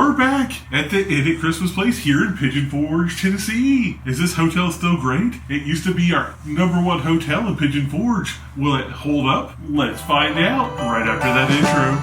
We're back at the Inn at Christmas Place here in Pigeon Forge, Tennessee. Is this hotel still great? It used to be our #1 hotel in Pigeon Forge. Will it hold up? Let's find out right after that intro.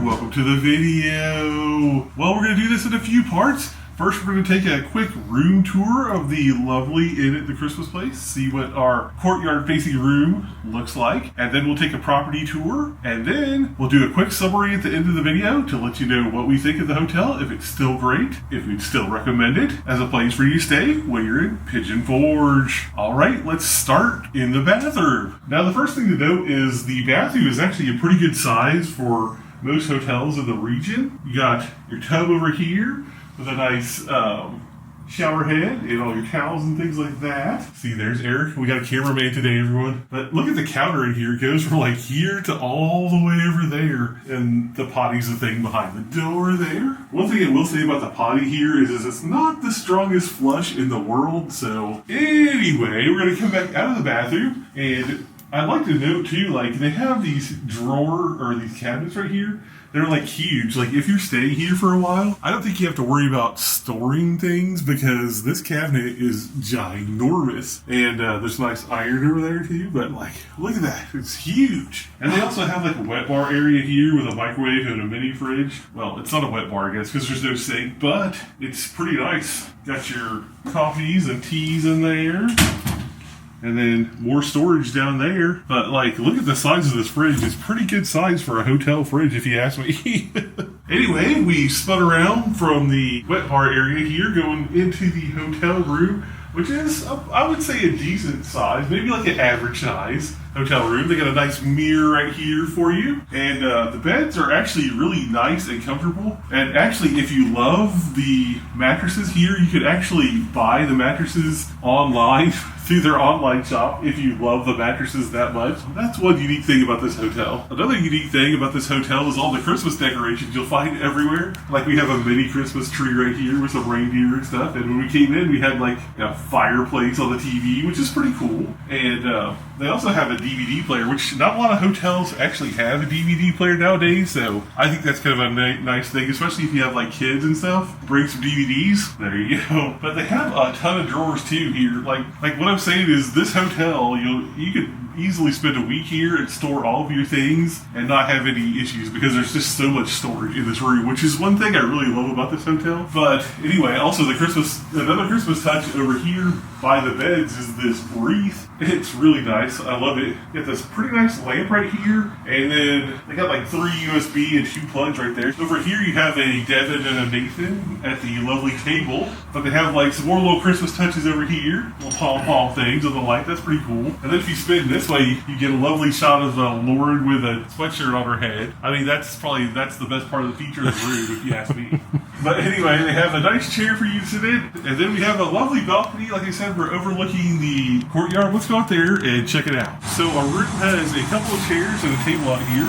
Welcome to the video. Well, we're going to do this in a few parts. First, we're going to take a quick room tour of the lovely Inn at the Christmas Place, see what our courtyard facing room looks like, and then we'll take a property tour, and then we'll do a quick summary at the end of the video to let you know what we think of the hotel, if it's still great, if we'd still recommend it as a place for you to stay when you're in Pigeon Forge. Alright, let's start in the bathroom. Now, the first thing to note is the bathroom is actually a pretty good size for most hotels in the region. You got your tub over here with a nice shower head and all your towels and things like that. See, there's Eric. We got a cameraman today, everyone. But look at the counter in here. It goes from like here to all the way over there. And the potty's the thing behind the door there. One thing I will say about the potty here is it's not the strongest flush in the world. So anyway, we're going to come back out of the bathroom, and I'd like to note too, like, they have these these cabinets right here. They're like huge. Like, if you're staying here for a while, I don't think you have to worry about storing things because this cabinet is ginormous. And there's a nice iron over there too. But like, look at that. It's huge. And they also have like a wet bar area here with a microwave and a mini fridge. Well, it's not a wet bar, I guess, because there's no sink, but it's pretty nice. Got your coffees and teas in there. And then more storage down there. But like, look at the size of this fridge. It's pretty good size for a hotel fridge, if you ask me. Anyway, we spun around from the wet bar area here, going into the hotel room, which is, I would say, a decent size, maybe like an average size hotel room. They got a nice mirror right here for you. And the beds are actually really nice and comfortable. And actually, if you love the mattresses here, you could actually buy the mattresses online through their online shop if you love the mattresses that much. That's one unique thing about this hotel. Another unique thing about this hotel is all the Christmas decorations you'll find everywhere. Like, we have a mini Christmas tree right here with some reindeer and stuff. And when we came in, we had like a fireplace on the TV, which is pretty cool. And they also have a DVD player, which not a lot of hotels actually have a DVD player nowadays. So I think that's kind of a nice thing, especially if you have like kids and stuff. Bring some DVDs. There you go. But they have a ton of drawers too here. Like what I'm saying is, this hotel, you could easily spend a week here and store all of your things and not have any issues because there's just so much storage in this room, which is one thing I really love about this hotel. But anyway, also another Christmas touch over here by the beds is this wreath. It's really nice. I love it. You got this pretty nice lamp right here, and then they got like 3 USB and 2 plugs right there. Over here you have a Devin and a Nathan at the lovely table, but they have like some more little Christmas touches over here, little pom-pom things on the light. That's pretty cool. And then if you spin this way, you get a lovely shot of Lauren with a sweatshirt on her head. I mean, that's the best part of the feature of the room, if you ask me. But anyway, they have a nice chair for you to sit in, and then we have a lovely balcony. Like I said, we're overlooking the courtyard. Let's go out there and check it out. So our room has a couple of chairs and a table out here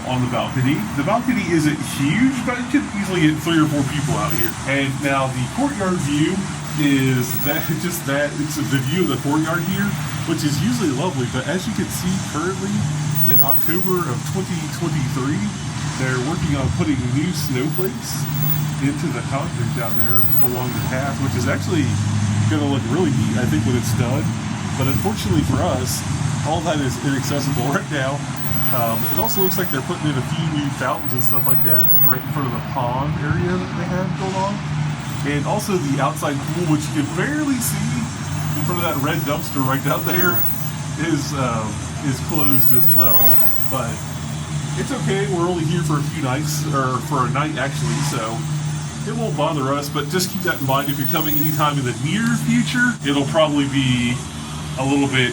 on the balcony. The balcony isn't huge, but it could easily get 3 or 4 people out here. And now the courtyard view is it's the view of the courtyard here, which is usually lovely. But as you can see, currently in October of 2023, they're working on putting new snowflakes into the concrete down there along the path, which is actually going to look really neat, I think, when it's done. But unfortunately for us, all that is inaccessible right now. It also looks like they're putting in a few new fountains and stuff like that right in front of the pond area that they have going on. And also the outside pool, which you can barely see in front of that red dumpster right down there, is closed as well. But it's okay. We're only here for a few nights, or for a night actually, so it won't bother us. But just keep that in mind if you're coming anytime in the near future. It'll probably be a little bit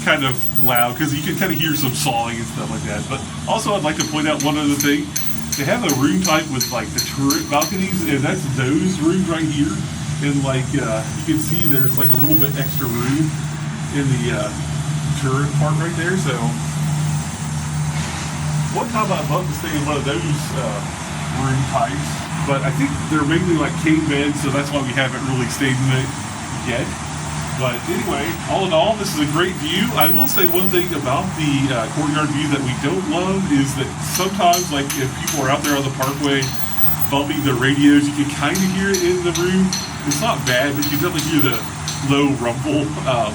kind of loud because you can kind of hear some sawing and stuff like that. But also, I'd like to point out one other thing. They have a room type with like the turret balconies, and that's those rooms right here. And like you can see, there's like a little bit extra room in the turret part right there. So one time I'd love to stay in one of those room types, but I think they're mainly like king beds, so that's why we haven't really stayed in it yet. But anyway, all in all, this is a great view. I will say one thing about the Courtyard view that we don't love is that sometimes, like if people are out there on the parkway bumping their radios, you can kind of hear it in the room. It's not bad, but you can definitely hear the low rumble.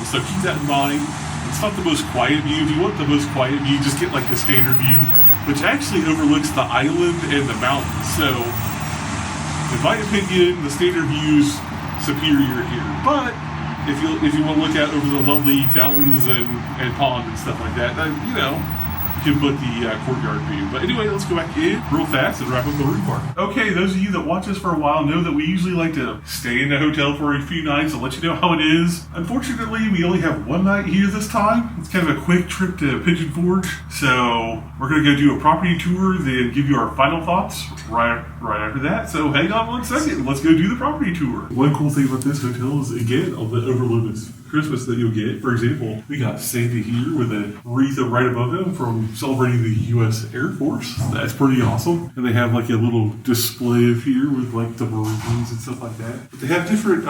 So keep that in mind. It's not the most quiet view. If you want the most quiet view, just get like the standard view, which actually overlooks the island and the mountains. So, in my opinion, the standard view's superior here. But if you want to look out over the lovely fountains and pond and stuff like that, then you know you can put the Courtyard view. But anyway, let's go back in real fast and wrap up the room part. Okay, those of you that watch us for a while know that we usually like to stay in the hotel for a few nights and let you know how it is. Unfortunately, we only have one night here this time. It's kind of a quick trip to Pigeon Forge, so we're going to go do a property tour, then give you our final thoughts right after that. So hang on one second, let's go do the property tour. One cool thing about this hotel is, again, on the overlook is Christmas that you'll get. For example, we got Santa here with a wreath right above him from celebrating the U.S. Air Force. That's pretty awesome. And they have like a little display of here with like the Marines and stuff like that. But they have different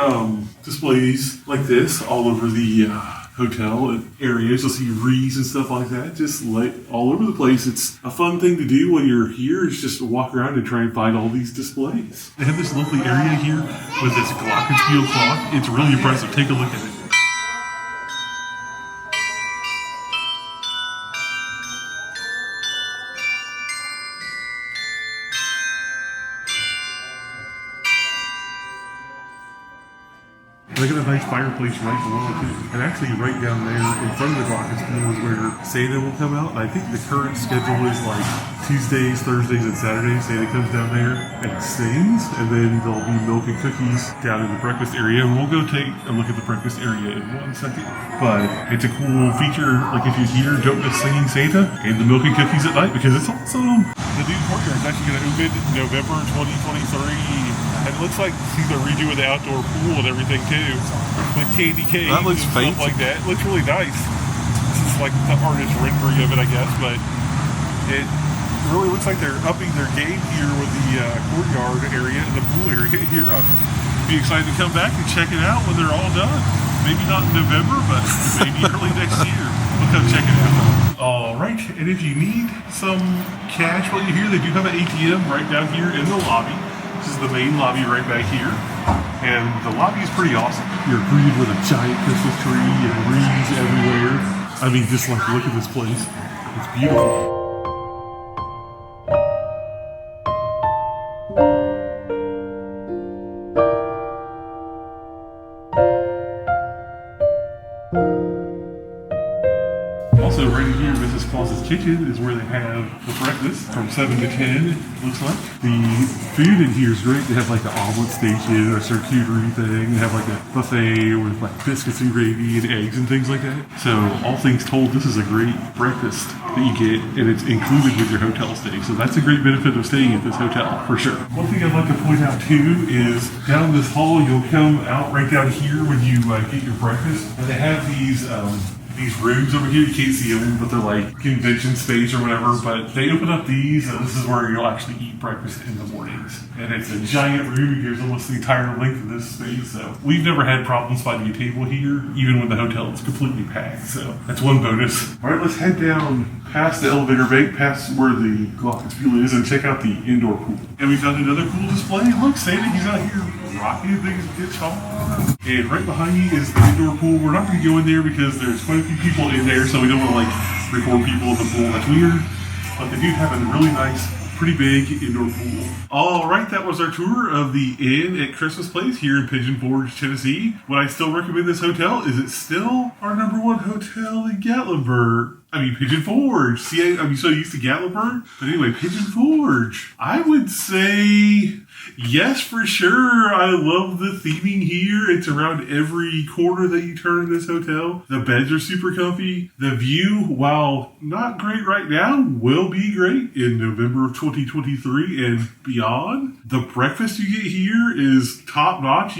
displays like this all over the hotel areas. You'll see wreaths and stuff like that, just like all over the place. It's a fun thing to do when you're here, is just to walk around and try and find all these displays. They have this lovely area here with this glockenspiel clock. It's really impressive. Take a look at it. They got a nice fireplace right below it too. And actually right down there in front of the glockenspiel is where Santa will come out. I think the current schedule is like Tuesdays, Thursdays, and Saturdays. Santa comes down there and sings, and then there'll be milk and cookies down in the breakfast area. And we'll go take a look at the breakfast area in 1 second. But it's a cool feature, like if you hear Don't Miss Singing Santa and the milk and cookies at night, because it's awesome. The new Courtyard is actually going to open November 2023. And it looks like see the redo of the outdoor pool and everything too, with candy canes and stuff like that. It looks really nice. This is like the artist rendering of it, I guess, but it really looks like they're upping their game here with the Courtyard area and the pool area here. I'd be excited to come back and check it out when they're all done. Maybe not in November, but maybe early next year. We'll come check it out. All right, and if you need some cash while you're here, they do have an ATM right down here in the lobby. This is the main lobby right back here. And the lobby is pretty awesome. You're greeted with a giant Christmas tree and wreaths everywhere. I mean, just like, look at this place. It's beautiful. Also, right in here, Mrs. Claus's kitchen is where they have the breakfast from 7 to 10, it looks like. The food in here is great. They have like the omelet station or charcuterie thing. They have like a buffet with like biscuits and gravy and eggs and things like that. So, all things told, this is a great breakfast that you get, and it's included with your hotel stay. So that's a great benefit of staying at this hotel, for sure. One thing I'd like to point out too is down this hall, you'll come out right down here when you get your breakfast, and they have these rooms over here. You can't see them, but they're like convention space or whatever. But they open up these, and this is where you'll actually eat breakfast in the mornings. And it's a giant room. It gives almost the entire length of this space. So we've never had problems finding a table here, even when the hotel is completely packed. So that's one bonus. All right, let's head down past the elevator bank, past where the glockenspiel is, and check out the indoor pool. And we found another cool display. Look, Santa, he's out here rocking things, guitar. And right behind me is the indoor pool. We're not going to go in there because there's quite a few people in there, so we don't want to like record people in the pool. That's weird. But they do have a really nice, pretty big indoor pool. All right, that was our tour of the Inn at Christmas Place here in Pigeon Forge, Tennessee. Would I still recommend this hotel? Is it still our #1 hotel in Gatlinburg? I mean, Pigeon Forge. See, I'm so used to Gatlinburg. But anyway, Pigeon Forge. I would say yes, for sure. I love the theming here. It's around every corner that you turn in this hotel. The beds are super comfy. The view, while not great right now, will be great in November of 2023 and beyond. The breakfast you get here is top notch.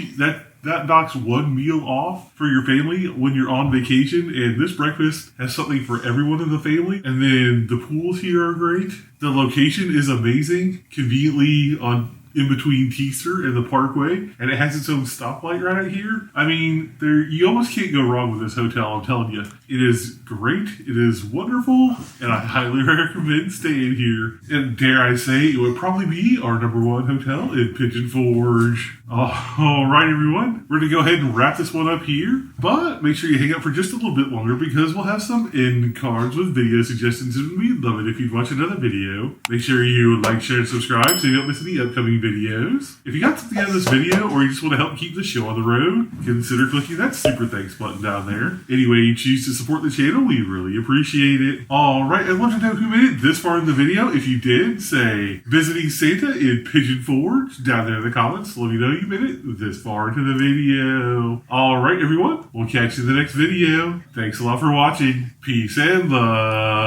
That knocks one meal off for your family when you're on vacation, and this breakfast has something for everyone in the family. And then the pools here are great. The location is amazing, conveniently on in between Teaster and the Parkway, and it has its own stoplight right out here. I mean, you almost can't go wrong with this hotel, I'm telling you. It is great, it is wonderful, and I highly recommend staying here. And dare I say, it would probably be our #1 hotel in Pigeon Forge. All right, everyone, we're going to go ahead and wrap this one up here, but make sure you hang out for just a little bit longer because we'll have some end cards with video suggestions, and we'd love it if you'd watch another video. Make sure you like, share, and subscribe so you don't miss any upcoming videos. If you got something out of this video or you just want to help keep the show on the road, consider clicking that super thanks button down there. Any way you choose to support the channel, we really appreciate it. All right, I'd love to know who made it this far in the video. If you did, say visiting Santa in Pigeon Forge down there in the comments. Let me know you made it this far into the video. All right, everyone, we'll catch you in the next video. Thanks a lot for watching. Peace and love.